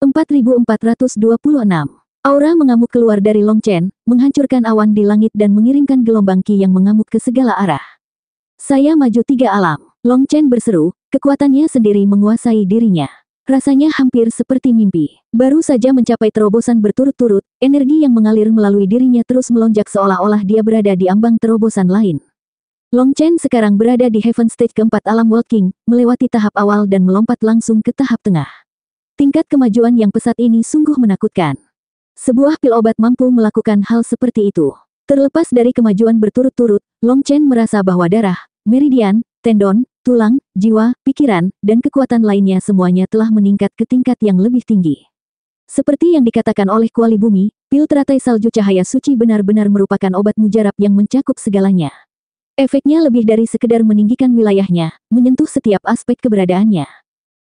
4426. Aura mengamuk keluar dari Long Chen, menghancurkan awan di langit dan mengirimkan gelombang Qi yang mengamuk ke segala arah. Saya maju 3 alam. Long Chen berseru, kekuatannya sendiri menguasai dirinya. Rasanya hampir seperti mimpi. Baru saja mencapai terobosan berturut-turut, energi yang mengalir melalui dirinya terus melonjak seolah-olah dia berada di ambang terobosan lain. Long Chen sekarang berada di Heaven Stage keempat alam World King, melewati tahap awal dan melompat langsung ke tahap tengah. Tingkat kemajuan yang pesat ini sungguh menakutkan. Sebuah pil obat mampu melakukan hal seperti itu. Terlepas dari kemajuan berturut-turut, Long Chen merasa bahwa darah, meridian, tendon, tulang, jiwa, pikiran, dan kekuatan lainnya semuanya telah meningkat ke tingkat yang lebih tinggi. Seperti yang dikatakan oleh Kuali Bumi, pil teratai salju cahaya suci benar-benar merupakan obat mujarab yang mencakup segalanya. Efeknya lebih dari sekedar meninggikan wilayahnya, menyentuh setiap aspek keberadaannya.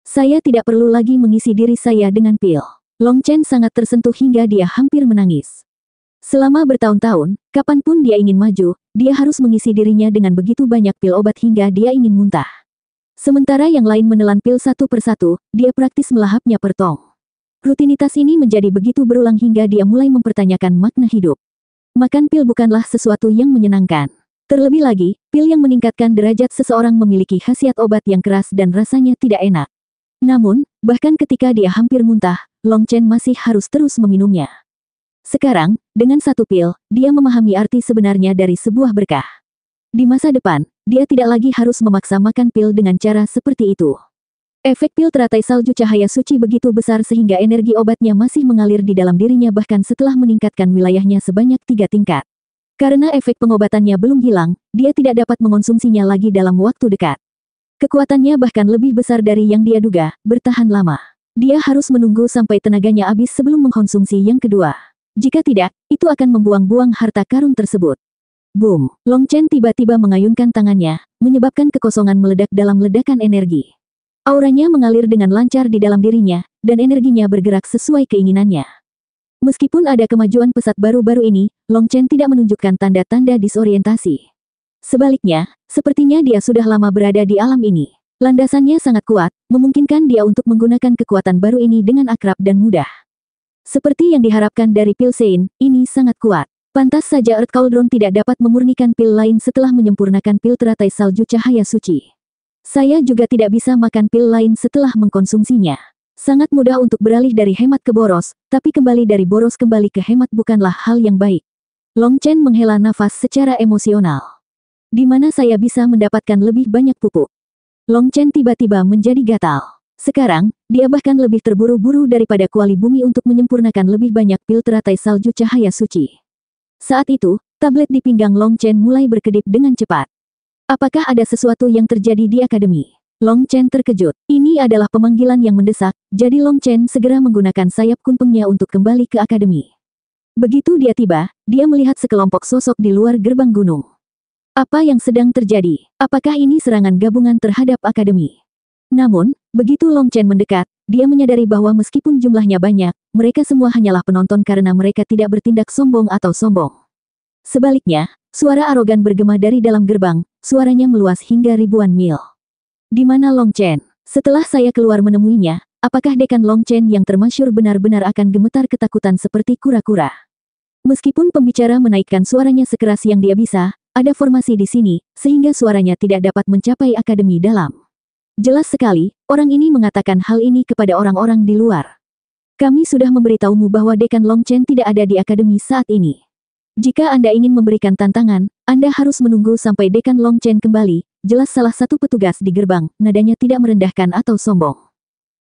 Saya tidak perlu lagi mengisi diri saya dengan pil. Long Chen sangat tersentuh hingga dia hampir menangis. Selama bertahun-tahun, kapanpun dia ingin maju, dia harus mengisi dirinya dengan begitu banyak pil obat hingga dia ingin muntah. Sementara yang lain menelan pil satu persatu, dia praktis melahapnya per tong. Rutinitas ini menjadi begitu berulang hingga dia mulai mempertanyakan makna hidup. Makan pil bukanlah sesuatu yang menyenangkan. Terlebih lagi, pil yang meningkatkan derajat seseorang memiliki khasiat obat yang keras dan rasanya tidak enak. Namun, bahkan ketika dia hampir muntah, Long Chen masih harus terus meminumnya. Sekarang, dengan satu pil, dia memahami arti sebenarnya dari sebuah berkah. Di masa depan, dia tidak lagi harus memaksa makan pil dengan cara seperti itu. Efek pil teratai salju cahaya suci begitu besar sehingga energi obatnya masih mengalir di dalam dirinya bahkan setelah meningkatkan wilayahnya sebanyak 3 tingkat. Karena efek pengobatannya belum hilang, dia tidak dapat mengonsumsinya lagi dalam waktu dekat. Kekuatannya bahkan lebih besar dari yang dia duga, bertahan lama. Dia harus menunggu sampai tenaganya habis sebelum mengkonsumsi yang kedua. Jika tidak, itu akan membuang-buang harta karun tersebut. Boom! Long Chen tiba-tiba mengayunkan tangannya, menyebabkan kekosongan meledak dalam ledakan energi. Auranya mengalir dengan lancar di dalam dirinya, dan energinya bergerak sesuai keinginannya. Meskipun ada kemajuan pesat baru-baru ini, Long Chen tidak menunjukkan tanda-tanda disorientasi. Sebaliknya, sepertinya dia sudah lama berada di alam ini. Landasannya sangat kuat, memungkinkan dia untuk menggunakan kekuatan baru ini dengan akrab dan mudah. Seperti yang diharapkan dari pil Sein, ini sangat kuat. Pantas saja Earth Cauldron tidak dapat memurnikan pil lain setelah menyempurnakan pil teratai salju cahaya suci. Saya juga tidak bisa makan pil lain setelah mengkonsumsinya. Sangat mudah untuk beralih dari hemat ke boros, tapi kembali dari boros kembali ke hemat bukanlah hal yang baik. Long Chen menghela nafas secara emosional. Di mana saya bisa mendapatkan lebih banyak pupuk? Long Chen tiba-tiba menjadi gatal. Sekarang, dia bahkan lebih terburu-buru daripada Kuali Bumi untuk menyempurnakan lebih banyak pil teratai salju cahaya suci. Saat itu, tablet di pinggang Long Chen mulai berkedip dengan cepat. Apakah ada sesuatu yang terjadi di akademi? Long Chen terkejut. Ini adalah pemanggilan yang mendesak, jadi Long Chen segera menggunakan sayap kunpengnya untuk kembali ke akademi. Begitu dia tiba, dia melihat sekelompok sosok di luar gerbang gunung. Apa yang sedang terjadi? Apakah ini serangan gabungan terhadap akademi? Namun, begitu Long Chen mendekat, dia menyadari bahwa meskipun jumlahnya banyak, mereka semua hanyalah penonton karena mereka tidak bertindak sombong atau sombong. Sebaliknya, suara arogan bergema dari dalam gerbang, suaranya meluas hingga ribuan mil. Di mana Long Chen? Setelah saya keluar menemuinya, apakah Dekan Long Chen yang termasyhur benar-benar akan gemetar ketakutan seperti kura-kura? Meskipun pembicara menaikkan suaranya sekeras yang dia bisa, ada formasi di sini, sehingga suaranya tidak dapat mencapai akademi dalam. Jelas sekali, orang ini mengatakan hal ini kepada orang-orang di luar. Kami sudah memberitahumu bahwa Dekan Long Chen tidak ada di akademi saat ini. Jika Anda ingin memberikan tantangan, Anda harus menunggu sampai Dekan Long Chen kembali, jelas salah satu petugas di gerbang, nadanya tidak merendahkan atau sombong.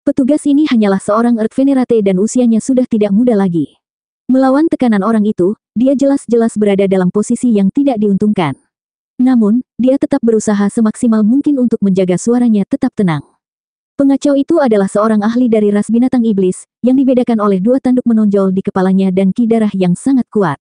Petugas ini hanyalah seorang Earth Venerate dan usianya sudah tidak muda lagi. Melawan tekanan orang itu, dia jelas-jelas berada dalam posisi yang tidak diuntungkan. Namun, dia tetap berusaha semaksimal mungkin untuk menjaga suaranya tetap tenang. Pengacau itu adalah seorang ahli dari ras binatang iblis, yang dibedakan oleh 2 tanduk menonjol di kepalanya dan ki darah yang sangat kuat.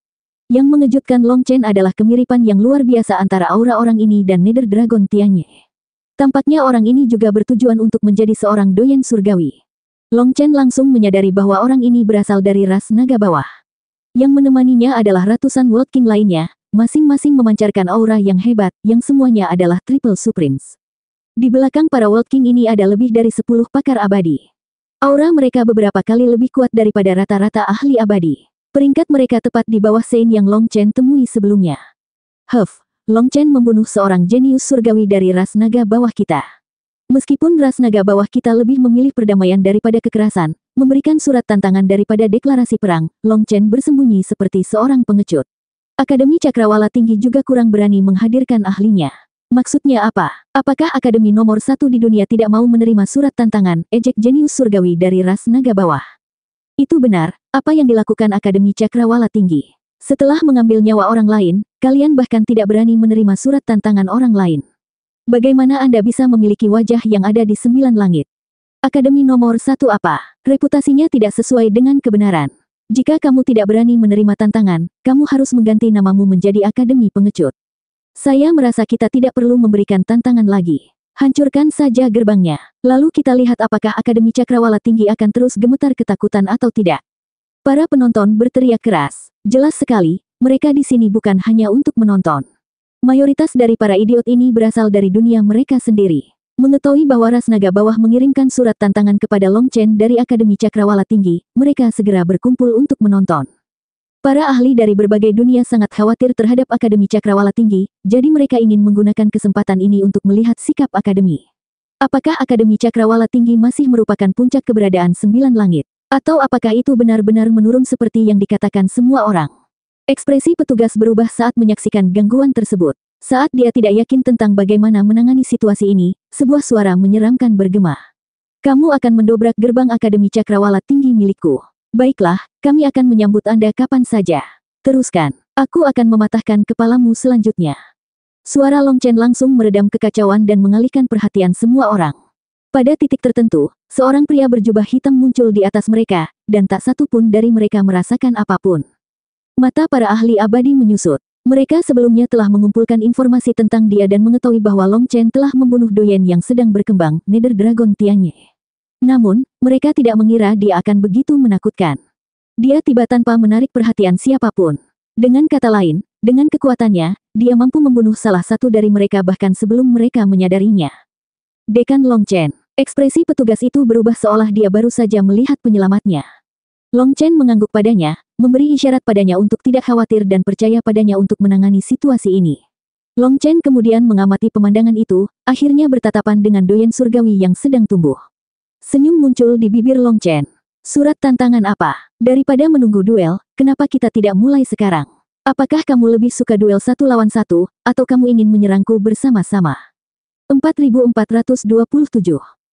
Yang mengejutkan Long Chen adalah kemiripan yang luar biasa antara aura orang ini dan Nether Dragon Tianye. Tampaknya orang ini juga bertujuan untuk menjadi seorang doyen surgawi. Long Chen langsung menyadari bahwa orang ini berasal dari ras naga bawah. Yang menemaninya adalah ratusan World King lainnya, masing-masing memancarkan aura yang hebat, yang semuanya adalah Triple Supremes. Di belakang para World King ini ada lebih dari 10 pakar abadi. Aura mereka beberapa kali lebih kuat daripada rata-rata ahli abadi. Peringkat mereka tepat di bawah Sein yang Long Chen temui sebelumnya. Long Chen membunuh seorang jenius surgawi dari ras naga bawah kita. Meskipun ras naga bawah kita lebih memilih perdamaian daripada kekerasan, memberikan surat tantangan daripada deklarasi perang, Long Chen bersembunyi seperti seorang pengecut. Akademi Cakrawala Tinggi juga kurang berani menghadirkan ahlinya. Maksudnya apa? Apakah Akademi nomor 1 di dunia tidak mau menerima surat tantangan, ejek jenius surgawi dari ras naga bawah? Itu benar, apa yang dilakukan Akademi Cakrawala Tinggi. Setelah mengambil nyawa orang lain, kalian bahkan tidak berani menerima surat tantangan orang lain. Bagaimana Anda bisa memiliki wajah yang ada di 9 langit? Akademi nomor 1 apa? Reputasinya tidak sesuai dengan kebenaran. Jika kamu tidak berani menerima tantangan, kamu harus mengganti namamu menjadi Akademi Pengecut. Saya merasa kita tidak perlu memberikan tantangan lagi. Hancurkan saja gerbangnya. Lalu kita lihat apakah Akademi Cakrawala Tinggi akan terus gemetar ketakutan atau tidak. Para penonton berteriak keras. Jelas sekali, mereka di sini bukan hanya untuk menonton. Mayoritas dari para idiot ini berasal dari dunia mereka sendiri. Mengetahui bahwa ras naga bawah mengirimkan surat tantangan kepada Long Chen dari Akademi Cakrawala Tinggi, mereka segera berkumpul untuk menonton. Para ahli dari berbagai dunia sangat khawatir terhadap Akademi Cakrawala Tinggi, jadi mereka ingin menggunakan kesempatan ini untuk melihat sikap Akademi. Apakah Akademi Cakrawala Tinggi masih merupakan puncak keberadaan 9 langit? Atau apakah itu benar-benar menurun seperti yang dikatakan semua orang? Ekspresi petugas berubah saat menyaksikan gangguan tersebut. Saat dia tidak yakin tentang bagaimana menangani situasi ini, sebuah suara menyeramkan bergema. Kamu akan mendobrak gerbang Akademi Cakrawala Tinggi milikku. Baiklah, kami akan menyambut Anda kapan saja. Teruskan. Aku akan mematahkan kepalamu selanjutnya. Suara Long Chen langsung meredam kekacauan dan mengalihkan perhatian semua orang. Pada titik tertentu, seorang pria berjubah hitam muncul di atas mereka, dan tak satu pun dari mereka merasakan apapun. Mata para ahli abadi menyusut. Mereka sebelumnya telah mengumpulkan informasi tentang dia dan mengetahui bahwa Long Chen telah membunuh Doyen yang sedang berkembang, Nether Dragon Tianye. Namun, mereka tidak mengira dia akan begitu menakutkan. Dia tiba tanpa menarik perhatian siapapun. Dengan kata lain, dengan kekuatannya, dia mampu membunuh salah satu dari mereka bahkan sebelum mereka menyadarinya. Dekan Long Chen. Ekspresi petugas itu berubah seolah dia baru saja melihat penyelamatnya. Long Chen mengangguk padanya, memberi isyarat padanya untuk tidak khawatir dan percaya padanya untuk menangani situasi ini. Long Chen kemudian mengamati pemandangan itu, akhirnya bertatapan dengan Doyen surgawi yang sedang tumbuh. Senyum muncul di bibir Long Chen. Surat tantangan apa? Daripada menunggu duel, kenapa kita tidak mulai sekarang? Apakah kamu lebih suka duel 1 lawan 1, atau kamu ingin menyerangku bersama-sama? 4427.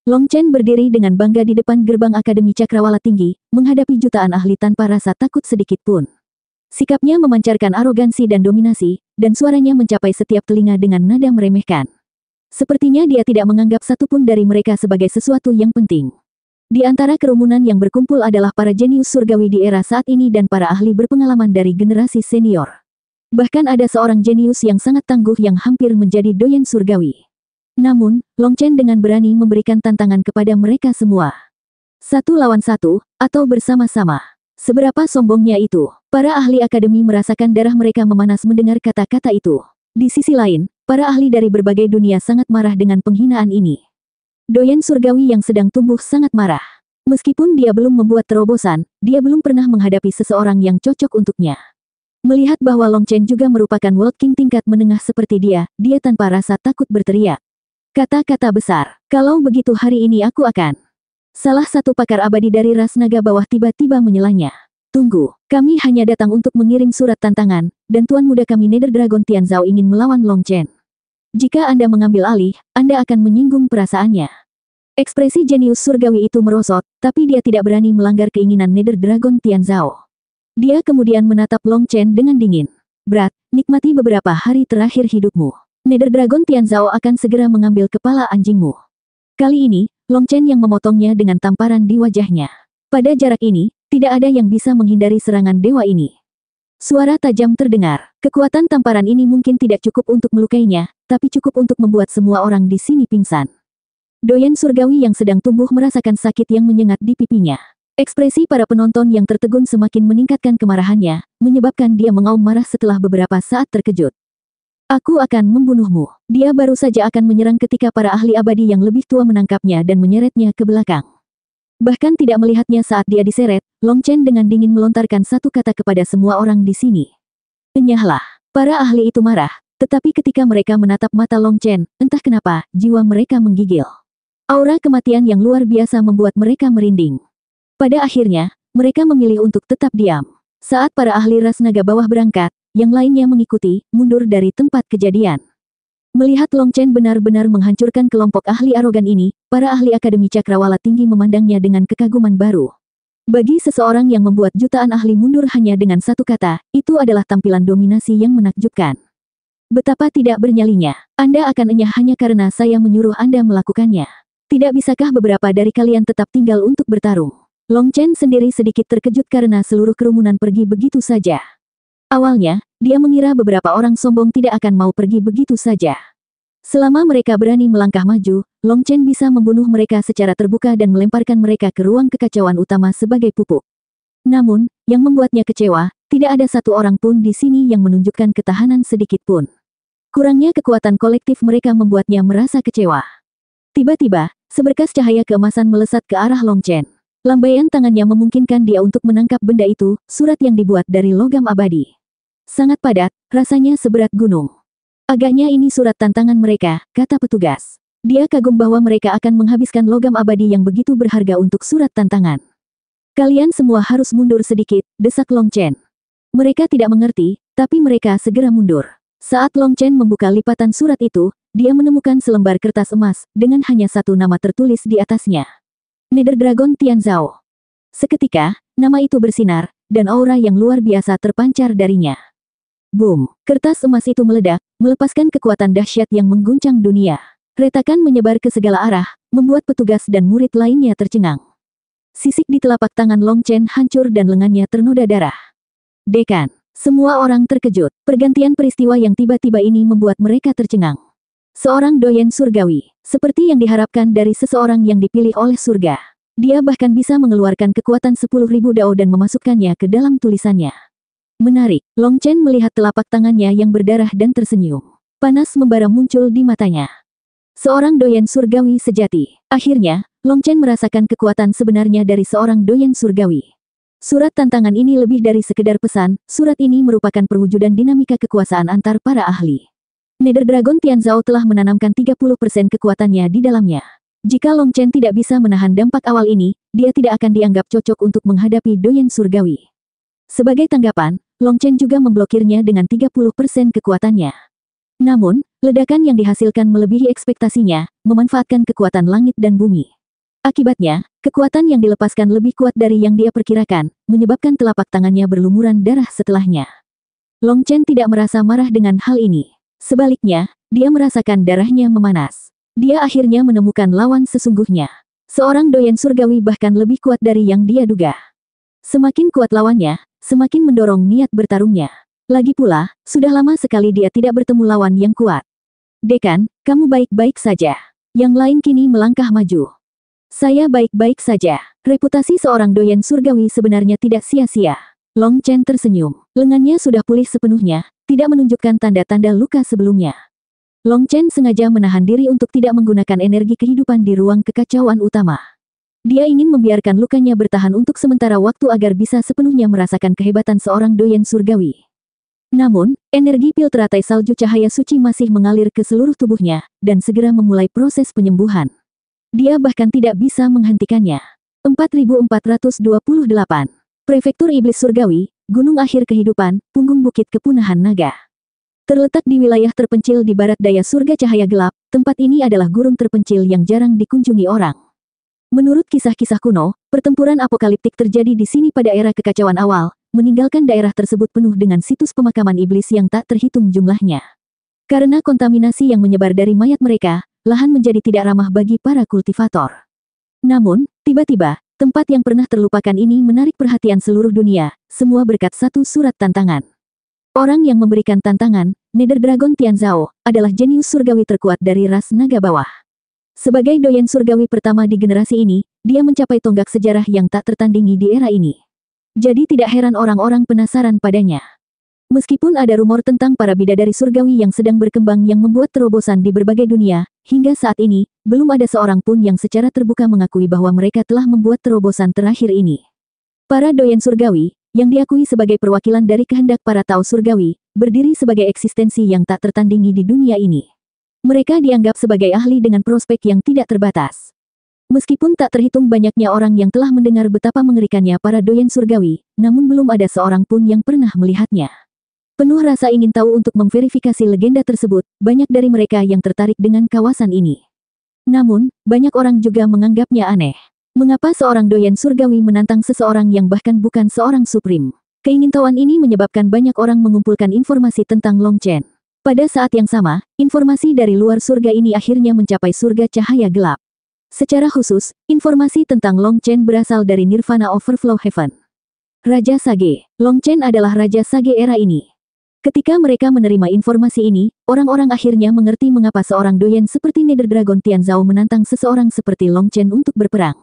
Long Chen berdiri dengan bangga di depan gerbang Akademi Cakrawala Tinggi, menghadapi jutaan ahli tanpa rasa takut sedikit pun. Sikapnya memancarkan arogansi dan dominasi, dan suaranya mencapai setiap telinga dengan nada meremehkan. Sepertinya dia tidak menganggap satupun dari mereka sebagai sesuatu yang penting. Di antara kerumunan yang berkumpul adalah para jenius surgawi di era saat ini dan para ahli berpengalaman dari generasi senior. Bahkan ada seorang jenius yang sangat tangguh yang hampir menjadi doyen surgawi. Namun, Long Chen dengan berani memberikan tantangan kepada mereka semua. 1 lawan 1, atau bersama-sama. Seberapa sombongnya itu? Para ahli akademi merasakan darah mereka memanas mendengar kata-kata itu. Di sisi lain, para ahli dari berbagai dunia sangat marah dengan penghinaan ini. Doyen surgawi yang sedang tumbuh sangat marah. Meskipun dia belum membuat terobosan, dia belum pernah menghadapi seseorang yang cocok untuknya. Melihat bahwa Long Chen juga merupakan World King tingkat menengah seperti dia tanpa rasa takut berteriak. Kata-kata besar, kalau begitu hari ini aku akan. Salah satu pakar abadi dari ras naga bawah tiba-tiba menyelanya. Tunggu, kami hanya datang untuk mengirim surat tantangan, dan Tuan Muda kami Nether Dragon Tianzhao ingin melawan Long Chen. Jika Anda mengambil alih, Anda akan menyinggung perasaannya. Ekspresi jenius surgawi itu merosot, tapi dia tidak berani melanggar keinginan Nether Dragon Tianzhao. Dia kemudian menatap Long Chen dengan dingin. Berat, nikmati beberapa hari terakhir hidupmu. Nether Dragon Tianzhao akan segera mengambil kepala anjingmu. Kali ini, Long Chen yang memotongnya dengan tamparan di wajahnya. Pada jarak ini, tidak ada yang bisa menghindari serangan dewa ini. Suara tajam terdengar. Kekuatan tamparan ini mungkin tidak cukup untuk melukainya, tapi cukup untuk membuat semua orang di sini pingsan. Doyen surgawi yang sedang tumbuh merasakan sakit yang menyengat di pipinya. Ekspresi para penonton yang tertegun semakin meningkatkan kemarahannya, menyebabkan dia mengaum marah setelah beberapa saat terkejut. Aku akan membunuhmu. Dia baru saja akan menyerang ketika para ahli abadi yang lebih tua menangkapnya dan menyeretnya ke belakang. Bahkan tidak melihatnya saat dia diseret, Long Chen dengan dingin melontarkan satu kata kepada semua orang di sini. Enyahlah. Para ahli itu marah, tetapi ketika mereka menatap mata Long Chen, entah kenapa, jiwa mereka menggigil. Aura kematian yang luar biasa membuat mereka merinding. Pada akhirnya, mereka memilih untuk tetap diam. Saat para ahli ras naga bawah berangkat, yang lainnya mengikuti, mundur dari tempat kejadian. Melihat Long Chen benar-benar menghancurkan kelompok ahli arogan ini, para ahli Akademi Cakrawala Tinggi memandangnya dengan kekaguman baru. Bagi seseorang yang membuat jutaan ahli mundur hanya dengan satu kata, itu adalah tampilan dominasi yang menakjubkan. Betapa tidak bernyalinya. Anda akan enyah hanya karena saya menyuruh Anda melakukannya. Tidak bisakah beberapa dari kalian tetap tinggal untuk bertarung? Long Chen sendiri sedikit terkejut karena seluruh kerumunan pergi begitu saja. Awalnya, dia mengira beberapa orang sombong tidak akan mau pergi begitu saja. Selama mereka berani melangkah maju, Long Chen bisa membunuh mereka secara terbuka dan melemparkan mereka ke ruang kekacauan utama sebagai pupuk. Namun, yang membuatnya kecewa, tidak ada satu orang pun di sini yang menunjukkan ketahanan sedikit pun. Kurangnya kekuatan kolektif mereka membuatnya merasa kecewa. Tiba-tiba, seberkas cahaya keemasan melesat ke arah Long Chen. Lambaian tangannya memungkinkan dia untuk menangkap benda itu, surat yang dibuat dari logam abadi. Sangat padat, rasanya seberat gunung. Agaknya ini surat tantangan mereka, kata petugas. Dia kagum bahwa mereka akan menghabiskan logam abadi yang begitu berharga untuk surat tantangan. Kalian semua harus mundur sedikit, desak Long Chen. Mereka tidak mengerti, tapi mereka segera mundur. Saat Long Chen membuka lipatan surat itu, dia menemukan selembar kertas emas, dengan hanya satu nama tertulis di atasnya. Nether Dragon Tianzhao. Seketika, nama itu bersinar, dan aura yang luar biasa terpancar darinya. Boom! Kertas emas itu meledak, melepaskan kekuatan dahsyat yang mengguncang dunia. Retakan menyebar ke segala arah, membuat petugas dan murid lainnya tercengang. Sisik di telapak tangan Long Chen hancur dan lengannya ternoda darah. Dekan. Semua orang terkejut. Pergantian peristiwa yang tiba-tiba ini membuat mereka tercengang. Seorang doyen surgawi, seperti yang diharapkan dari seseorang yang dipilih oleh surga. Dia bahkan bisa mengeluarkan kekuatan 10.000 dao dan memasukkannya ke dalam tulisannya. Menarik, Long Chen melihat telapak tangannya yang berdarah dan tersenyum. Panas membara muncul di matanya. Seorang doyen surgawi sejati. Akhirnya, Long Chen merasakan kekuatan sebenarnya dari seorang doyen surgawi. Surat tantangan ini lebih dari sekedar pesan, surat ini merupakan perwujudan dinamika kekuasaan antar para ahli. Nether Dragon Tianzhao telah menanamkan 30% kekuatannya di dalamnya. Jika Long Chen tidak bisa menahan dampak awal ini, dia tidak akan dianggap cocok untuk menghadapi doyen surgawi. Sebagai tanggapan, Long Chen juga memblokirnya dengan 30% kekuatannya. Namun, ledakan yang dihasilkan melebihi ekspektasinya, memanfaatkan kekuatan langit dan bumi. Akibatnya, kekuatan yang dilepaskan lebih kuat dari yang dia perkirakan, menyebabkan telapak tangannya berlumuran darah setelahnya. Long Chen tidak merasa marah dengan hal ini. Sebaliknya, dia merasakan darahnya memanas. Dia akhirnya menemukan lawan sesungguhnya. Seorang doyen surgawi bahkan lebih kuat dari yang dia duga. Semakin kuat lawannya, semakin mendorong niat bertarungnya. Lagi pula, sudah lama sekali dia tidak bertemu lawan yang kuat. Dekan, kamu baik-baik saja. Yang lain kini melangkah maju. Saya baik-baik saja. Reputasi seorang doyen surgawi sebenarnya tidak sia-sia. Long Chen tersenyum. Lengannya sudah pulih sepenuhnya, tidak menunjukkan tanda-tanda luka sebelumnya. Long Chen sengaja menahan diri untuk tidak menggunakan energi kehidupan di ruang kekacauan utama. Dia ingin membiarkan lukanya bertahan untuk sementara waktu agar bisa sepenuhnya merasakan kehebatan seorang doyen surgawi. Namun, energi pil teratai salju cahaya suci masih mengalir ke seluruh tubuhnya, dan segera memulai proses penyembuhan. Dia bahkan tidak bisa menghentikannya. 4428. Prefektur Iblis Surgawi, Gunung Akhir Kehidupan, Punggung Bukit Kepunahan Naga. Terletak di wilayah terpencil di barat daya surga cahaya gelap, tempat ini adalah gurun terpencil yang jarang dikunjungi orang. Menurut kisah-kisah kuno, pertempuran apokaliptik terjadi di sini pada era kekacauan awal, meninggalkan daerah tersebut penuh dengan situs pemakaman iblis yang tak terhitung jumlahnya. Karena kontaminasi yang menyebar dari mayat mereka, lahan menjadi tidak ramah bagi para kultivator. Namun, tiba-tiba, tempat yang pernah terlupakan ini menarik perhatian seluruh dunia, semua berkat satu surat tantangan. Orang yang memberikan tantangan, Nether Dragon Tianzhao, adalah jenius surgawi terkuat dari ras naga bawah. Sebagai doyen surgawi pertama di generasi ini, dia mencapai tonggak sejarah yang tak tertandingi di era ini. Jadi tidak heran orang-orang penasaran padanya. Meskipun ada rumor tentang para bidadari surgawi yang sedang berkembang yang membuat terobosan di berbagai dunia, hingga saat ini, belum ada seorang pun yang secara terbuka mengakui bahwa mereka telah membuat terobosan terakhir ini. Para doyen surgawi, yang diakui sebagai perwakilan dari kehendak para Tao surgawi, berdiri sebagai eksistensi yang tak tertandingi di dunia ini. Mereka dianggap sebagai ahli dengan prospek yang tidak terbatas. Meskipun tak terhitung banyaknya orang yang telah mendengar betapa mengerikannya para doyen surgawi, namun belum ada seorang pun yang pernah melihatnya. Penuh rasa ingin tahu untuk memverifikasi legenda tersebut, banyak dari mereka yang tertarik dengan kawasan ini. Namun, banyak orang juga menganggapnya aneh. Mengapa seorang doyen surgawi menantang seseorang yang bahkan bukan seorang supreme? Keingintahuan ini menyebabkan banyak orang mengumpulkan informasi tentang Long Chen. Pada saat yang sama, informasi dari luar surga ini akhirnya mencapai surga cahaya gelap. Secara khusus, informasi tentang Long Chen berasal dari Nirvana Overflow Heaven. Raja Sage. Long Chen adalah Raja Sage era ini. Ketika mereka menerima informasi ini, orang-orang akhirnya mengerti mengapa seorang doyen seperti Nether Dragon Tianzhao menantang seseorang seperti Long Chen untuk berperang.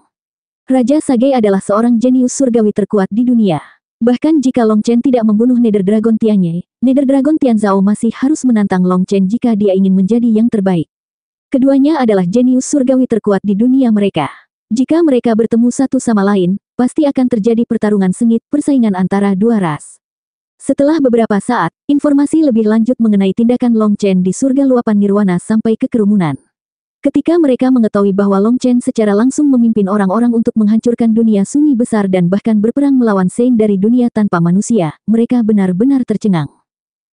Raja Sage adalah seorang jenius surgawi terkuat di dunia. Bahkan jika Long Chen tidak membunuh Nether Dragon Tianyi, Nether Dragon Tianzhao masih harus menantang Long Chen jika dia ingin menjadi yang terbaik. Keduanya adalah jenius surgawi terkuat di dunia mereka. Jika mereka bertemu satu sama lain, pasti akan terjadi pertarungan sengit persaingan antara dua ras. Setelah beberapa saat, informasi lebih lanjut mengenai tindakan Long Chen di surga luapan nirwana sampai ke kerumunan. Ketika mereka mengetahui bahwa Long Chen secara langsung memimpin orang-orang untuk menghancurkan dunia sunyi besar dan bahkan berperang melawan Sein dari dunia tanpa manusia, mereka benar-benar tercengang.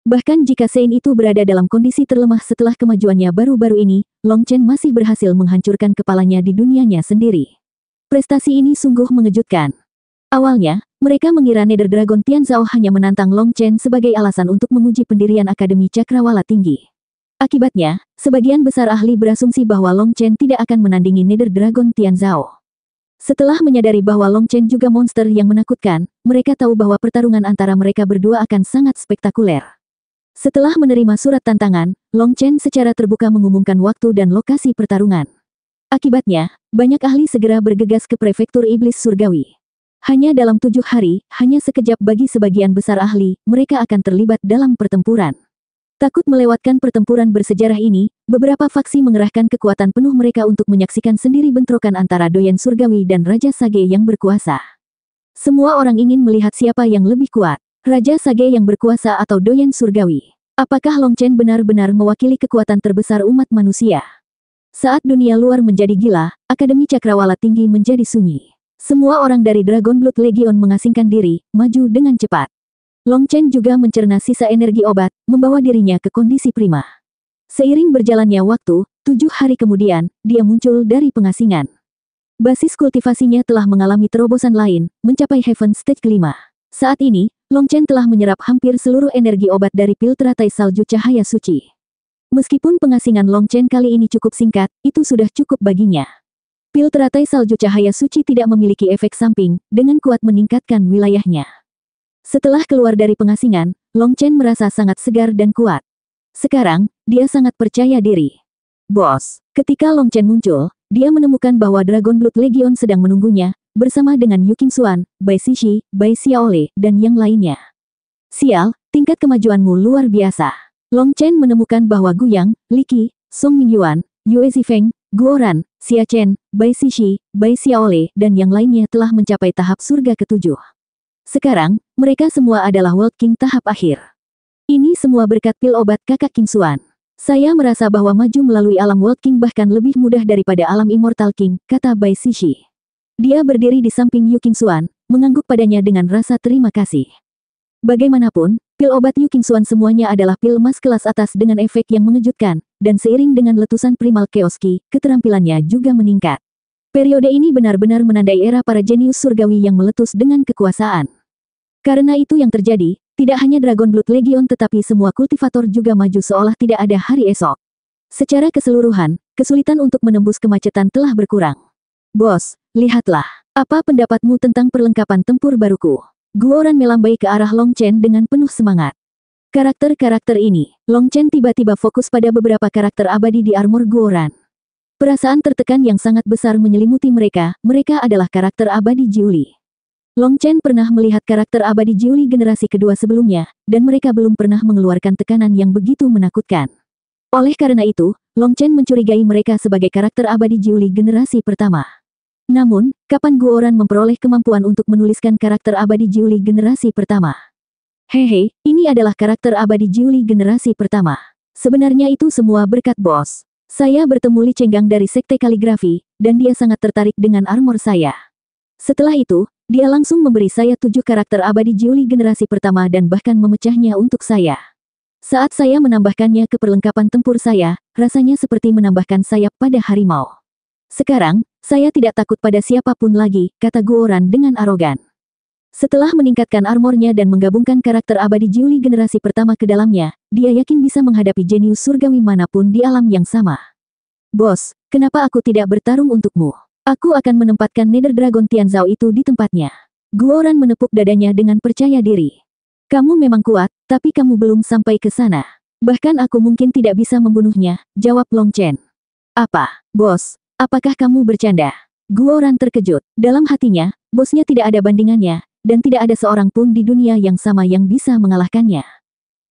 Bahkan jika Sein itu berada dalam kondisi terlemah setelah kemajuannya baru-baru ini, Long Chen masih berhasil menghancurkan kepalanya di dunianya sendiri. Prestasi ini sungguh mengejutkan. Awalnya, mereka mengira Nether Dragon Tianzhao hanya menantang Long Chen sebagai alasan untuk menguji pendirian Akademi Cakrawala Tinggi. Akibatnya, sebagian besar ahli berasumsi bahwa Long Chen tidak akan menandingi Nether Dragon Tianzhao. Setelah menyadari bahwa Long Chen juga monster yang menakutkan, mereka tahu bahwa pertarungan antara mereka berdua akan sangat spektakuler. Setelah menerima surat tantangan, Long Chen secara terbuka mengumumkan waktu dan lokasi pertarungan. Akibatnya, banyak ahli segera bergegas ke prefektur iblis surgawi. Hanya dalam 7 hari, hanya sekejap bagi sebagian besar ahli, mereka akan terlibat dalam pertempuran. Takut melewatkan pertempuran bersejarah ini, beberapa faksi mengerahkan kekuatan penuh mereka untuk menyaksikan sendiri bentrokan antara doyen surgawi dan Raja Sage yang berkuasa. Semua orang ingin melihat siapa yang lebih kuat, Raja Sage yang berkuasa atau doyen surgawi. Apakah Long Chen benar-benar mewakili kekuatan terbesar umat manusia? Saat dunia luar menjadi gila, Akademi Cakrawala Tinggi menjadi sunyi. Semua orang dari Dragon Blood Legion mengasingkan diri, maju dengan cepat. Long Chen juga mencerna sisa energi obat, membawa dirinya ke kondisi prima. Seiring berjalannya waktu, 7 hari kemudian, dia muncul dari pengasingan. Basis kultivasinya telah mengalami terobosan lain, mencapai Heaven Stage kelima. Saat ini, Long Chen telah menyerap hampir seluruh energi obat dari pil teratai salju cahaya suci. Meskipun pengasingan Long Chen kali ini cukup singkat, itu sudah cukup baginya. Pil teratai salju cahaya suci tidak memiliki efek samping, dengan kuat meningkatkan wilayahnya. Setelah keluar dari pengasingan, Long Chen merasa sangat segar dan kuat. Sekarang, dia sangat percaya diri. Bos, ketika Long Chen muncul, dia menemukan bahwa Dragon Blood Legion sedang menunggunya, bersama dengan Yu Qingxuan, Bai Xixi, Bai Xiaole, dan yang lainnya. Sial, tingkat kemajuanmu luar biasa. Long Chen menemukan bahwa Guyang, Li Qi, Song Mingyuan, Yue Zifeng, Guoran, Xia Chen, Bai Xixi, Bai Xiaole, dan yang lainnya telah mencapai tahap surga ke-7. Sekarang, mereka semua adalah World King tahap akhir. Ini semua berkat pil obat kakak Qingxuan. Saya merasa bahwa maju melalui alam World King bahkan lebih mudah daripada alam Immortal King, kata Bai Xixi. Dia berdiri di samping Yu Qingxuan, mengangguk padanya dengan rasa terima kasih. Bagaimanapun, pil obat Yu Qingxuan semuanya adalah pil emas kelas atas dengan efek yang mengejutkan, dan seiring dengan letusan primal Chaos Ki, keterampilannya juga meningkat. Periode ini benar-benar menandai era para jenius surgawi yang meletus dengan kekuasaan. Karena itu yang terjadi, tidak hanya Dragon Blood Legion tetapi semua kultivator juga maju seolah tidak ada hari esok. Secara keseluruhan, kesulitan untuk menembus kemacetan telah berkurang. Bos, lihatlah, apa pendapatmu tentang perlengkapan tempur baruku? Guoran melambai ke arah Long Chen dengan penuh semangat. Karakter-karakter ini, Long Chen tiba-tiba fokus pada beberapa karakter abadi di armor Guoran. Perasaan tertekan yang sangat besar menyelimuti mereka, mereka adalah karakter abadi Jiuli. Long Chen pernah melihat karakter abadi Jiuli generasi kedua sebelumnya, dan mereka belum pernah mengeluarkan tekanan yang begitu menakutkan. Oleh karena itu, Long Chen mencurigai mereka sebagai karakter abadi Jiuli generasi pertama. Namun, kapan Guoran memperoleh kemampuan untuk menuliskan karakter abadi Jiuli generasi pertama? Hehe, ini adalah karakter abadi Jiuli generasi pertama. Sebenarnya itu semua berkat bos. Saya bertemu Li Chenggang dari Sekte Kaligrafi, dan dia sangat tertarik dengan armor saya. Setelah itu, dia langsung memberi saya 7 karakter abadi Jiuli generasi pertama dan bahkan memecahnya untuk saya. Saat saya menambahkannya ke perlengkapan tempur saya, rasanya seperti menambahkan sayap pada harimau. Sekarang, saya tidak takut pada siapapun lagi, kata Guoran dengan arogan. Setelah meningkatkan armornya dan menggabungkan karakter abadi Jiuli generasi pertama ke dalamnya, dia yakin bisa menghadapi jenius surgawi manapun di alam yang sama. Bos, kenapa aku tidak bertarung untukmu? Aku akan menempatkan Nether Dragon Tianzhao itu di tempatnya. Guoran menepuk dadanya dengan percaya diri. Kamu memang kuat, tapi kamu belum sampai ke sana. Bahkan aku mungkin tidak bisa membunuhnya, jawab Long Chen. Apa, bos? Apakah kamu bercanda? Guoran terkejut. Dalam hatinya, bosnya tidak ada bandingannya, dan tidak ada seorang pun di dunia yang sama yang bisa mengalahkannya.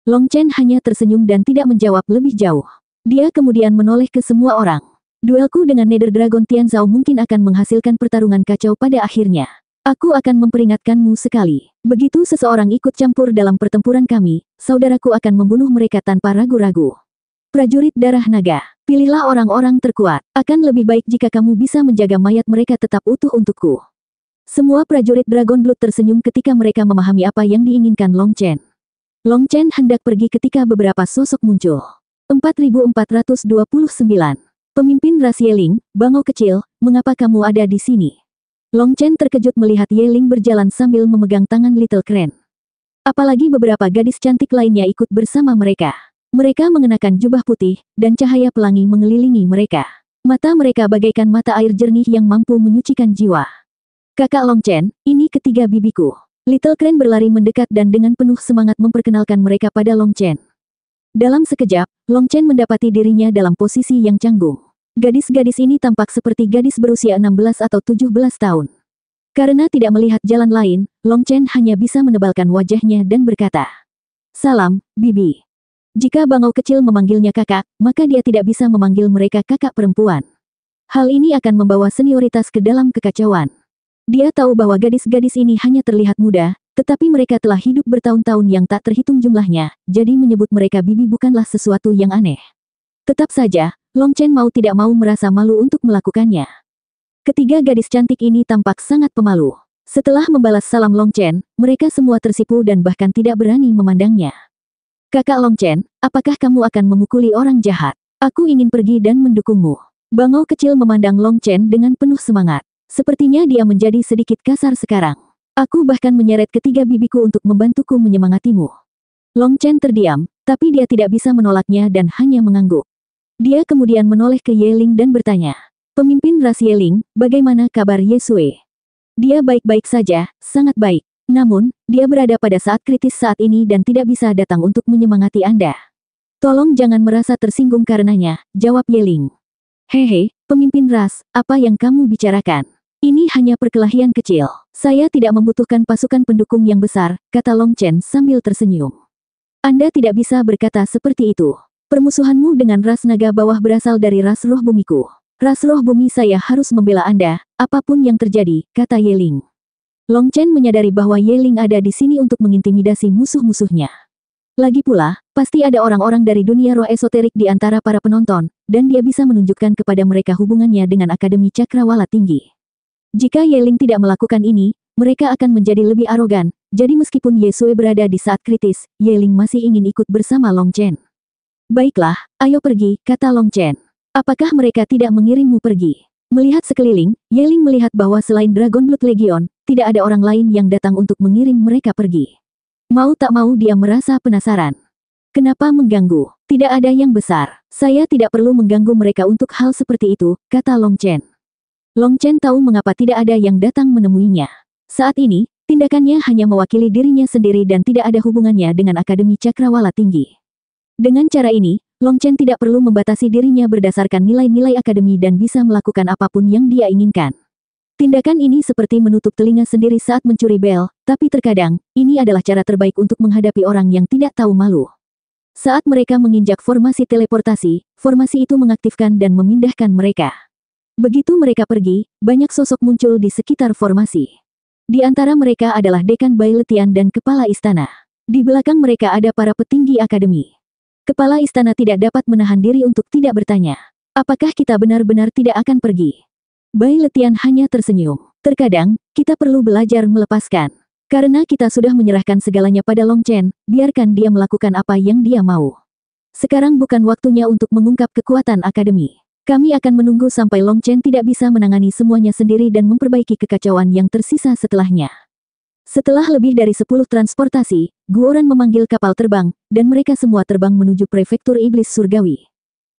Long Chen hanya tersenyum dan tidak menjawab lebih jauh. Dia kemudian menoleh ke semua orang. Duelku dengan Nether Dragon Tianzhao mungkin akan menghasilkan pertarungan kacau pada akhirnya. Aku akan memperingatkanmu sekali. Begitu seseorang ikut campur dalam pertempuran kami, saudaraku akan membunuh mereka tanpa ragu-ragu. Prajurit darah naga, pilihlah orang-orang terkuat. Akan lebih baik jika kamu bisa menjaga mayat mereka tetap utuh untukku. Semua prajurit Dragon Blood tersenyum ketika mereka memahami apa yang diinginkan Long Chen. Long Chen hendak pergi ketika beberapa sosok muncul. 4429. Pemimpin ras Yeling, bangau kecil, mengapa kamu ada di sini? Long Chen terkejut melihat Yeling berjalan sambil memegang tangan Little Crane. Apalagi beberapa gadis cantik lainnya ikut bersama mereka. Mereka mengenakan jubah putih, dan cahaya pelangi mengelilingi mereka. Mata mereka bagaikan mata air jernih yang mampu menyucikan jiwa. Kakak Long Chen, ini ketiga bibiku. Little Crane berlari mendekat dan dengan penuh semangat memperkenalkan mereka pada Long Chen. Dalam sekejap, Long Chen mendapati dirinya dalam posisi yang canggung. Gadis-gadis ini tampak seperti gadis berusia 16 atau 17 tahun. Karena tidak melihat jalan lain, Long Chen hanya bisa menebalkan wajahnya dan berkata, "Salam, Bibi." Jika bangau kecil memanggilnya kakak, maka dia tidak bisa memanggil mereka kakak perempuan. Hal ini akan membawa senioritas ke dalam kekacauan. Dia tahu bahwa gadis-gadis ini hanya terlihat muda, tetapi mereka telah hidup bertahun-tahun yang tak terhitung jumlahnya, jadi menyebut mereka bibi bukanlah sesuatu yang aneh. Tetap saja, Long Chen mau tidak mau merasa malu untuk melakukannya. Ketiga gadis cantik ini tampak sangat pemalu. Setelah membalas salam Long Chen, mereka semua tersipu dan bahkan tidak berani memandangnya. Kakak Long Chen, apakah kamu akan memukuli orang jahat? Aku ingin pergi dan mendukungmu. Bangau kecil memandang Long Chen dengan penuh semangat. Sepertinya dia menjadi sedikit kasar sekarang. Aku bahkan menyeret ketiga bibiku untuk membantuku menyemangatimu. Long Chen terdiam, tapi dia tidak bisa menolaknya dan hanya mengangguk. Dia kemudian menoleh ke Yeling dan bertanya, "Pemimpin ras Yeling, bagaimana kabar Yesue?" Dia baik-baik saja, sangat baik. Namun, dia berada pada saat kritis saat ini dan tidak bisa datang untuk menyemangati Anda. Tolong jangan merasa tersinggung karenanya, jawab Yeling. Hehe, pemimpin ras, apa yang kamu bicarakan? Ini hanya perkelahian kecil. Saya tidak membutuhkan pasukan pendukung yang besar, kata Long Chen sambil tersenyum. Anda tidak bisa berkata seperti itu. Permusuhanmu dengan ras naga bawah berasal dari ras roh bumiku. Ras roh bumi saya harus membela Anda, apapun yang terjadi, kata Yeling. Long Chen menyadari bahwa Yeling ada di sini untuk mengintimidasi musuh-musuhnya. Lagi pula, pasti ada orang-orang dari dunia roh esoterik di antara para penonton, dan dia bisa menunjukkan kepada mereka hubungannya dengan Akademi Cakrawala Tinggi. Jika Yeling tidak melakukan ini, mereka akan menjadi lebih arogan, jadi meskipun Yesue berada di saat kritis, Yeling masih ingin ikut bersama Long Chen. Baiklah, ayo pergi, kata Long Chen. Apakah mereka tidak mengirimmu pergi? Melihat sekeliling, Yeling melihat bahwa selain Dragon Blood Legion, tidak ada orang lain yang datang untuk mengirim mereka pergi. Mau tak mau dia merasa penasaran. Kenapa mengganggu? Tidak ada yang besar. Saya tidak perlu mengganggu mereka untuk hal seperti itu, kata Long Chen. Long Chen tahu mengapa tidak ada yang datang menemuinya. Saat ini, tindakannya hanya mewakili dirinya sendiri dan tidak ada hubungannya dengan Akademi Cakrawala Tinggi. Dengan cara ini, Long Chen tidak perlu membatasi dirinya berdasarkan nilai-nilai akademi dan bisa melakukan apapun yang dia inginkan. Tindakan ini seperti menutup telinga sendiri saat mencuri bel, tapi terkadang, ini adalah cara terbaik untuk menghadapi orang yang tidak tahu malu. Saat mereka menginjak formasi teleportasi, formasi itu mengaktifkan dan memindahkan mereka. Begitu mereka pergi, banyak sosok muncul di sekitar formasi. Di antara mereka adalah Dekan Bailetian dan Kepala Istana. Di belakang mereka ada para petinggi akademi. Kepala Istana tidak dapat menahan diri untuk tidak bertanya. Apakah kita benar-benar tidak akan pergi? Bailetian hanya tersenyum. Terkadang, kita perlu belajar melepaskan. Karena kita sudah menyerahkan segalanya pada Long Chen, biarkan dia melakukan apa yang dia mau. Sekarang bukan waktunya untuk mengungkap kekuatan akademi. Kami akan menunggu sampai Long Chen tidak bisa menangani semuanya sendiri dan memperbaiki kekacauan yang tersisa setelahnya. Setelah lebih dari 10 transportasi, Guoran memanggil kapal terbang, dan mereka semua terbang menuju prefektur iblis surgawi.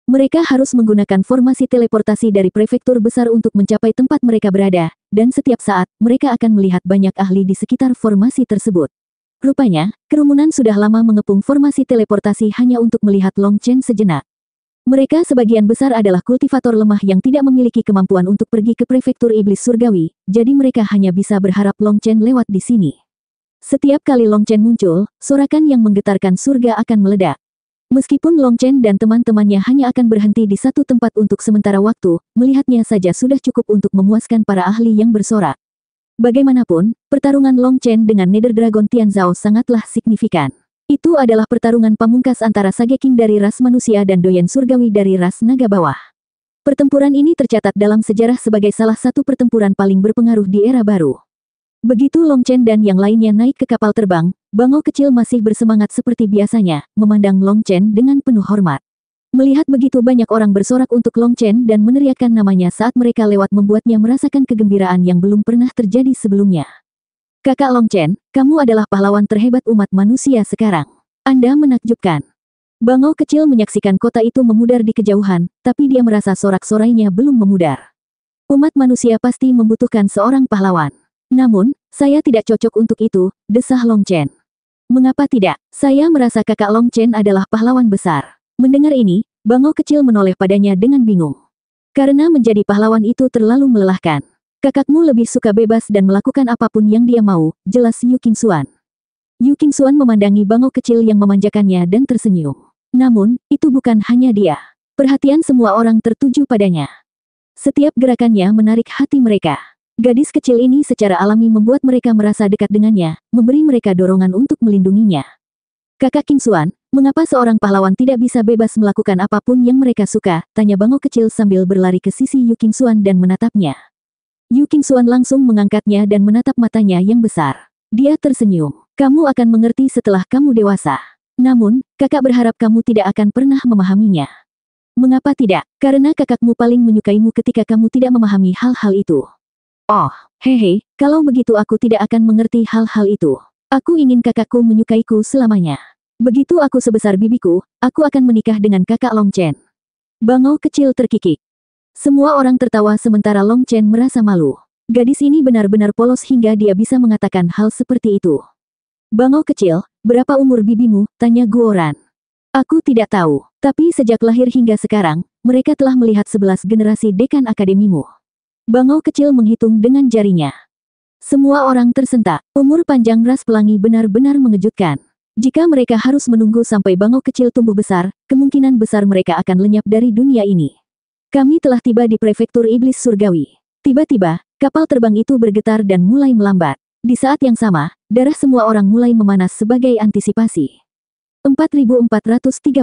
Mereka harus menggunakan formasi teleportasi dari prefektur besar untuk mencapai tempat mereka berada, dan setiap saat, mereka akan melihat banyak ahli di sekitar formasi tersebut. Rupanya, kerumunan sudah lama mengepung formasi teleportasi hanya untuk melihat Long Chen sejenak. Mereka sebagian besar adalah kultivator lemah yang tidak memiliki kemampuan untuk pergi ke prefektur iblis surgawi, jadi mereka hanya bisa berharap Long Chen lewat di sini. Setiap kali Long Chen muncul, sorakan yang menggetarkan surga akan meledak. Meskipun Long Chen dan teman-temannya hanya akan berhenti di satu tempat untuk sementara waktu, melihatnya saja sudah cukup untuk memuaskan para ahli yang bersorak. Bagaimanapun, pertarungan Long Chen dengan Nether Dragon Tianzhao sangatlah signifikan. Itu adalah pertarungan pamungkas antara Sage King dari ras manusia dan Doyen Surgawi dari ras naga bawah. Pertempuran ini tercatat dalam sejarah sebagai salah satu pertempuran paling berpengaruh di era baru. Begitu Long Chen dan yang lainnya naik ke kapal terbang, Bangau kecil masih bersemangat seperti biasanya, memandang Long Chen dengan penuh hormat. Melihat begitu banyak orang bersorak untuk Long Chen dan meneriakkan namanya saat mereka lewat membuatnya merasakan kegembiraan yang belum pernah terjadi sebelumnya. Kakak Long Chen, kamu adalah pahlawan terhebat umat manusia sekarang. Anda menakjubkan. Bangau kecil menyaksikan kota itu memudar di kejauhan, tapi dia merasa sorak-sorainya belum memudar. Umat manusia pasti membutuhkan seorang pahlawan. Namun, saya tidak cocok untuk itu, desah Long Chen. Mengapa tidak? Saya merasa kakak Long Chen adalah pahlawan besar. Mendengar ini, Bangau kecil menoleh padanya dengan bingung. Karena menjadi pahlawan itu terlalu melelahkan. Kakakmu lebih suka bebas dan melakukan apapun yang dia mau, jelas Yu Qingxuan. Yu Qingxuan memandangi Bangau kecil yang memanjakannya dan tersenyum. Namun, itu bukan hanya dia. Perhatian semua orang tertuju padanya. Setiap gerakannya menarik hati mereka. Gadis kecil ini secara alami membuat mereka merasa dekat dengannya, memberi mereka dorongan untuk melindunginya. Kakak Qingxuan, mengapa seorang pahlawan tidak bisa bebas melakukan apapun yang mereka suka? Tanya Bangau kecil sambil berlari ke sisi Yu Qingxuan dan menatapnya. Yu Qingxuan langsung mengangkatnya dan menatap matanya yang besar. Dia tersenyum. Kamu akan mengerti setelah kamu dewasa. Namun, kakak berharap kamu tidak akan pernah memahaminya. Mengapa tidak? Karena kakakmu paling menyukaimu ketika kamu tidak memahami hal-hal itu. Oh, hehe, kalau begitu aku tidak akan mengerti hal-hal itu. Aku ingin kakakku menyukaiku selamanya. Begitu aku sebesar bibiku, aku akan menikah dengan kakak Long Chen. Bangau kecil terkikik. Semua orang tertawa sementara Long Chen merasa malu. Gadis ini benar-benar polos hingga dia bisa mengatakan hal seperti itu. Bangau kecil, berapa umur bibimu? Tanya Guoran. Aku tidak tahu, tapi sejak lahir hingga sekarang, mereka telah melihat 11 generasi dekan akademimu. Bangau kecil menghitung dengan jarinya. Semua orang tersentak. Umur panjang ras pelangi benar-benar mengejutkan. Jika mereka harus menunggu sampai Bangau kecil tumbuh besar, kemungkinan besar mereka akan lenyap dari dunia ini. Kami telah tiba di prefektur iblis surgawi. Tiba-tiba, kapal terbang itu bergetar dan mulai melambat. Di saat yang sama, darah semua orang mulai memanas sebagai antisipasi. 4430.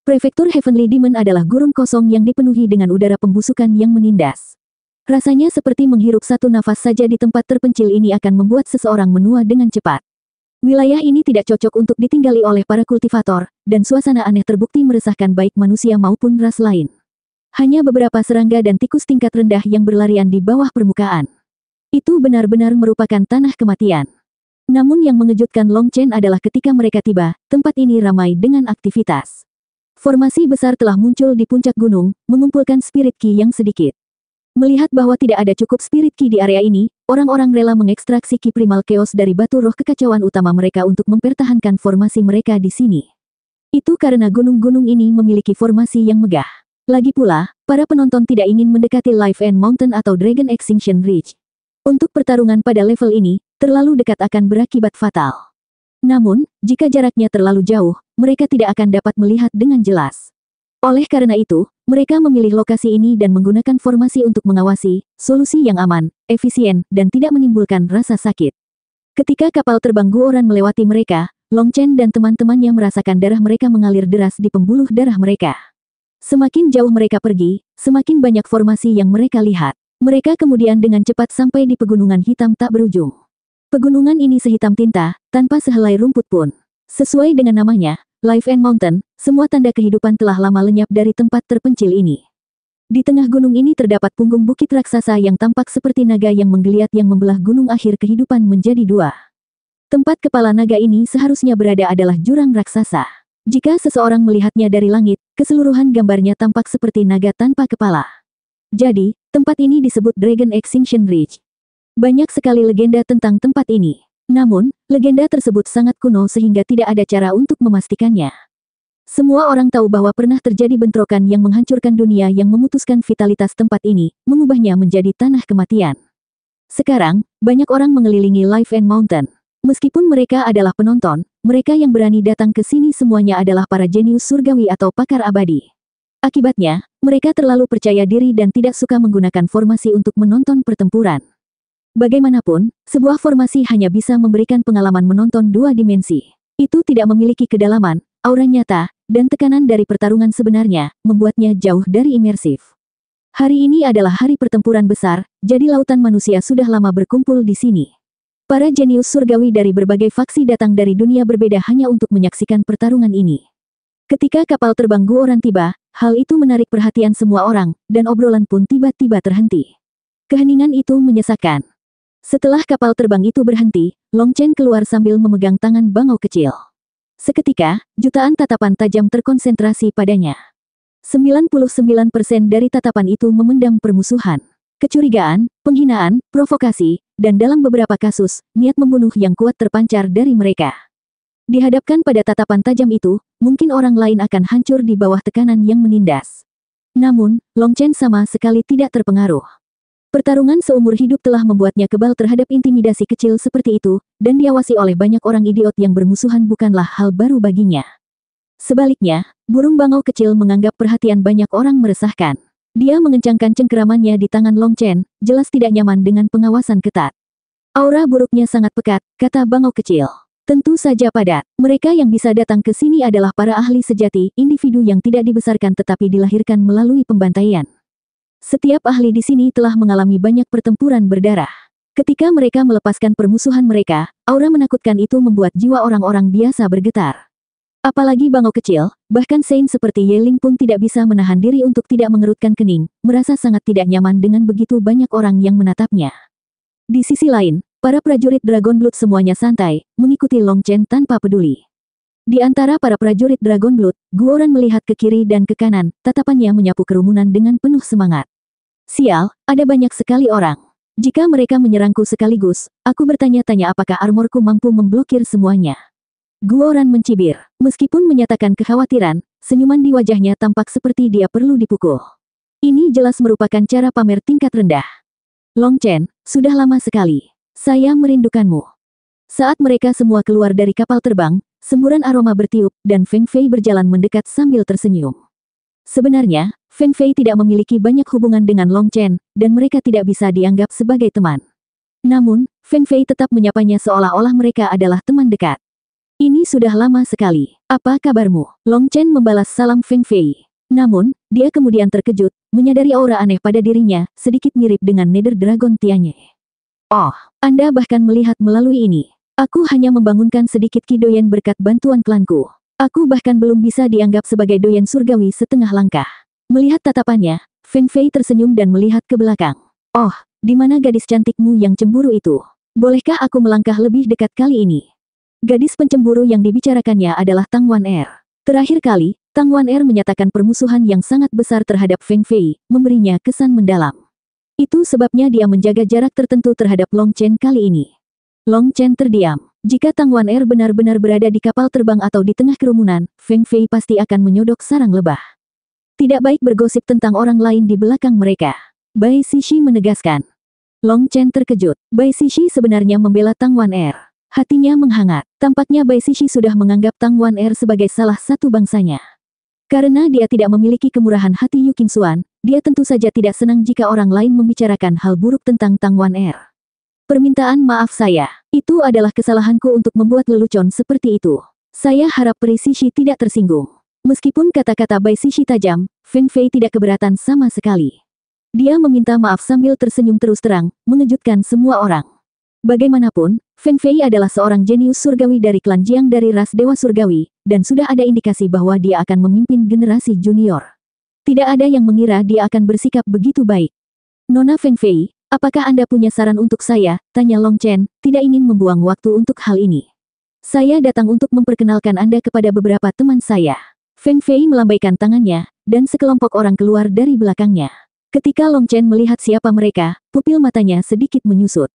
Prefektur Heavenly Demon adalah gurun kosong yang dipenuhi dengan udara pembusukan yang menindas. Rasanya seperti menghirup satu nafas saja di tempat terpencil ini akan membuat seseorang menua dengan cepat. Wilayah ini tidak cocok untuk ditinggali oleh para kultivator, dan suasana aneh terbukti meresahkan baik manusia maupun ras lain. Hanya beberapa serangga dan tikus tingkat rendah yang berlarian di bawah permukaan. Itu benar-benar merupakan tanah kematian. Namun yang mengejutkan Long Chen adalah ketika mereka tiba, tempat ini ramai dengan aktivitas. Formasi besar telah muncul di puncak gunung, mengumpulkan spirit ki yang sedikit. Melihat bahwa tidak ada cukup spirit ki di area ini, orang-orang rela mengekstraksi ki primal chaos dari batu roh kekacauan utama mereka untuk mempertahankan formasi mereka di sini. Itu karena gunung-gunung ini memiliki formasi yang megah. Lagi pula, para penonton tidak ingin mendekati Life End Mountain atau Dragon Extinction Ridge. Untuk pertarungan pada level ini, terlalu dekat akan berakibat fatal. Namun, jika jaraknya terlalu jauh, mereka tidak akan dapat melihat dengan jelas. Oleh karena itu, mereka memilih lokasi ini dan menggunakan formasi untuk mengawasi, solusi yang aman, efisien, dan tidak menimbulkan rasa sakit. Ketika kapal terbang Guoran melewati mereka, Long Chen dan teman-temannya merasakan darah mereka mengalir deras di pembuluh darah mereka. Semakin jauh mereka pergi, semakin banyak formasi yang mereka lihat. Mereka kemudian dengan cepat sampai di pegunungan hitam tak berujung. Pegunungan ini sehitam tinta, tanpa sehelai rumput pun. Sesuai dengan namanya, Life and Mountain, semua tanda kehidupan telah lama lenyap dari tempat terpencil ini. Di tengah gunung ini terdapat punggung bukit raksasa yang tampak seperti naga yang menggeliat yang membelah gunung akhir kehidupan menjadi dua. Tempat kepala naga ini seharusnya berada adalah jurang raksasa. Jika seseorang melihatnya dari langit, keseluruhan gambarnya tampak seperti naga tanpa kepala. Jadi, tempat ini disebut Dragon Extinction Ridge. Banyak sekali legenda tentang tempat ini. Namun, legenda tersebut sangat kuno sehingga tidak ada cara untuk memastikannya. Semua orang tahu bahwa pernah terjadi bentrokan yang menghancurkan dunia yang memutuskan vitalitas tempat ini, mengubahnya menjadi tanah kematian. Sekarang, banyak orang mengelilingi Life and Mountain. Meskipun mereka adalah penonton, mereka yang berani datang ke sini semuanya adalah para jenius surgawi atau pakar abadi. Akibatnya, mereka terlalu percaya diri dan tidak suka menggunakan formasi untuk menonton pertempuran. Bagaimanapun, sebuah formasi hanya bisa memberikan pengalaman menonton dua dimensi. Itu tidak memiliki kedalaman, aura nyata, dan tekanan dari pertarungan sebenarnya, membuatnya jauh dari imersif. Hari ini adalah hari pertempuran besar, jadi lautan manusia sudah lama berkumpul di sini. Para jenius surgawi dari berbagai faksi datang dari dunia berbeda hanya untuk menyaksikan pertarungan ini. Ketika kapal terbang Guoran tiba, hal itu menarik perhatian semua orang, dan obrolan pun tiba-tiba terhenti. Keheningan itu menyesakan. Setelah kapal terbang itu berhenti, Long Chen keluar sambil memegang tangan bangau kecil. Seketika, jutaan tatapan tajam terkonsentrasi padanya. 99% dari tatapan itu memendam permusuhan, kecurigaan, penghinaan, provokasi, dan dalam beberapa kasus, niat membunuh yang kuat terpancar dari mereka. Dihadapkan pada tatapan tajam itu, mungkin orang lain akan hancur di bawah tekanan yang menindas. Namun, Long Chen sama sekali tidak terpengaruh. Pertarungan seumur hidup telah membuatnya kebal terhadap intimidasi kecil seperti itu, dan diawasi oleh banyak orang idiot yang bermusuhan bukanlah hal baru baginya. Sebaliknya, burung bangau kecil menganggap perhatian banyak orang meresahkan. Dia mengencangkan cengkeramannya di tangan Long Chen, jelas tidak nyaman dengan pengawasan ketat. Aura buruknya sangat pekat, kata bangau kecil. Tentu saja padat. Mereka yang bisa datang ke sini adalah para ahli sejati, individu yang tidak dibesarkan tetapi dilahirkan melalui pembantaian. Setiap ahli di sini telah mengalami banyak pertempuran berdarah. Ketika mereka melepaskan permusuhan mereka, aura menakutkan itu membuat jiwa orang-orang biasa bergetar. Apalagi bangau kecil, bahkan Saint seperti Yeling pun tidak bisa menahan diri untuk tidak mengerutkan kening, merasa sangat tidak nyaman dengan begitu banyak orang yang menatapnya. Di sisi lain, para prajurit Dragon Blood semuanya santai, mengikuti Long Chen tanpa peduli. Di antara para prajurit Dragon Blood, Guoran melihat ke kiri dan ke kanan, tatapannya menyapu kerumunan dengan penuh semangat. Sial, ada banyak sekali orang. Jika mereka menyerangku sekaligus, aku bertanya-tanya apakah armorku mampu memblokir semuanya. Guoran mencibir. Meskipun menyatakan kekhawatiran, senyuman di wajahnya tampak seperti dia perlu dipukul. Ini jelas merupakan cara pamer tingkat rendah. Long Chen, sudah lama sekali. Saya merindukanmu. Saat mereka semua keluar dari kapal terbang, semburan aroma bertiup, dan Feng Fei berjalan mendekat sambil tersenyum. Sebenarnya, Feng Fei tidak memiliki banyak hubungan dengan Long Chen, dan mereka tidak bisa dianggap sebagai teman. Namun, Feng Fei tetap menyapanya seolah-olah mereka adalah teman dekat. Ini sudah lama sekali. Apa kabarmu? Long Chen membalas salam Feng Fei. Namun, dia kemudian terkejut, menyadari aura aneh pada dirinya, sedikit mirip dengan Nether Dragon Tianye. Oh, Anda bahkan melihat melalui ini. Aku hanya membangunkan sedikit Ki Doyen berkat bantuan klanku. Aku bahkan belum bisa dianggap sebagai doyen surgawi setengah langkah. Melihat tatapannya, Feng Fei tersenyum dan melihat ke belakang. Oh, di mana gadis cantikmu yang cemburu itu? Bolehkah aku melangkah lebih dekat kali ini? Gadis pencemburu yang dibicarakannya adalah Tang Wan-er. Terakhir kali, Tang Wan-er menyatakan permusuhan yang sangat besar terhadap Feng Fei, memberinya kesan mendalam. Itu sebabnya dia menjaga jarak tertentu terhadap Long Chen kali ini. Long Chen terdiam. Jika Tang Wan-er benar-benar berada di kapal terbang atau di tengah kerumunan, Feng Fei pasti akan menyodok sarang lebah. Tidak baik bergosip tentang orang lain di belakang mereka. Bai Sishi menegaskan. Long Chen terkejut. Bai Sishi sebenarnya membela Tang Wan-er. Hatinya menghangat. Tampaknya Bai Sishi sudah menganggap Tang Wan Er sebagai salah satu bangsanya. Karena dia tidak memiliki kemurahan hati Yu Qingxuan, dia tentu saja tidak senang jika orang lain membicarakan hal buruk tentang Tang Wan Er. Permintaan maaf saya. Itu adalah kesalahanku untuk membuat lelucon seperti itu. Saya harap Peri Sishi tidak tersinggung. Meskipun kata-kata Bai Sishi tajam, Feng Fei tidak keberatan sama sekali. Dia meminta maaf sambil tersenyum terus terang, mengejutkan semua orang. Bagaimanapun, Feng Fei adalah seorang jenius surgawi dari klan Jiang dari ras Dewa Surgawi, dan sudah ada indikasi bahwa dia akan memimpin generasi junior. Tidak ada yang mengira dia akan bersikap begitu baik. Nona Feng Fei, apakah Anda punya saran untuk saya? Tanya Long Chen, tidak ingin membuang waktu untuk hal ini. Saya datang untuk memperkenalkan Anda kepada beberapa teman saya. Feng Fei melambaikan tangannya, dan sekelompok orang keluar dari belakangnya. Ketika Long Chen melihat siapa mereka, pupil matanya sedikit menyusut.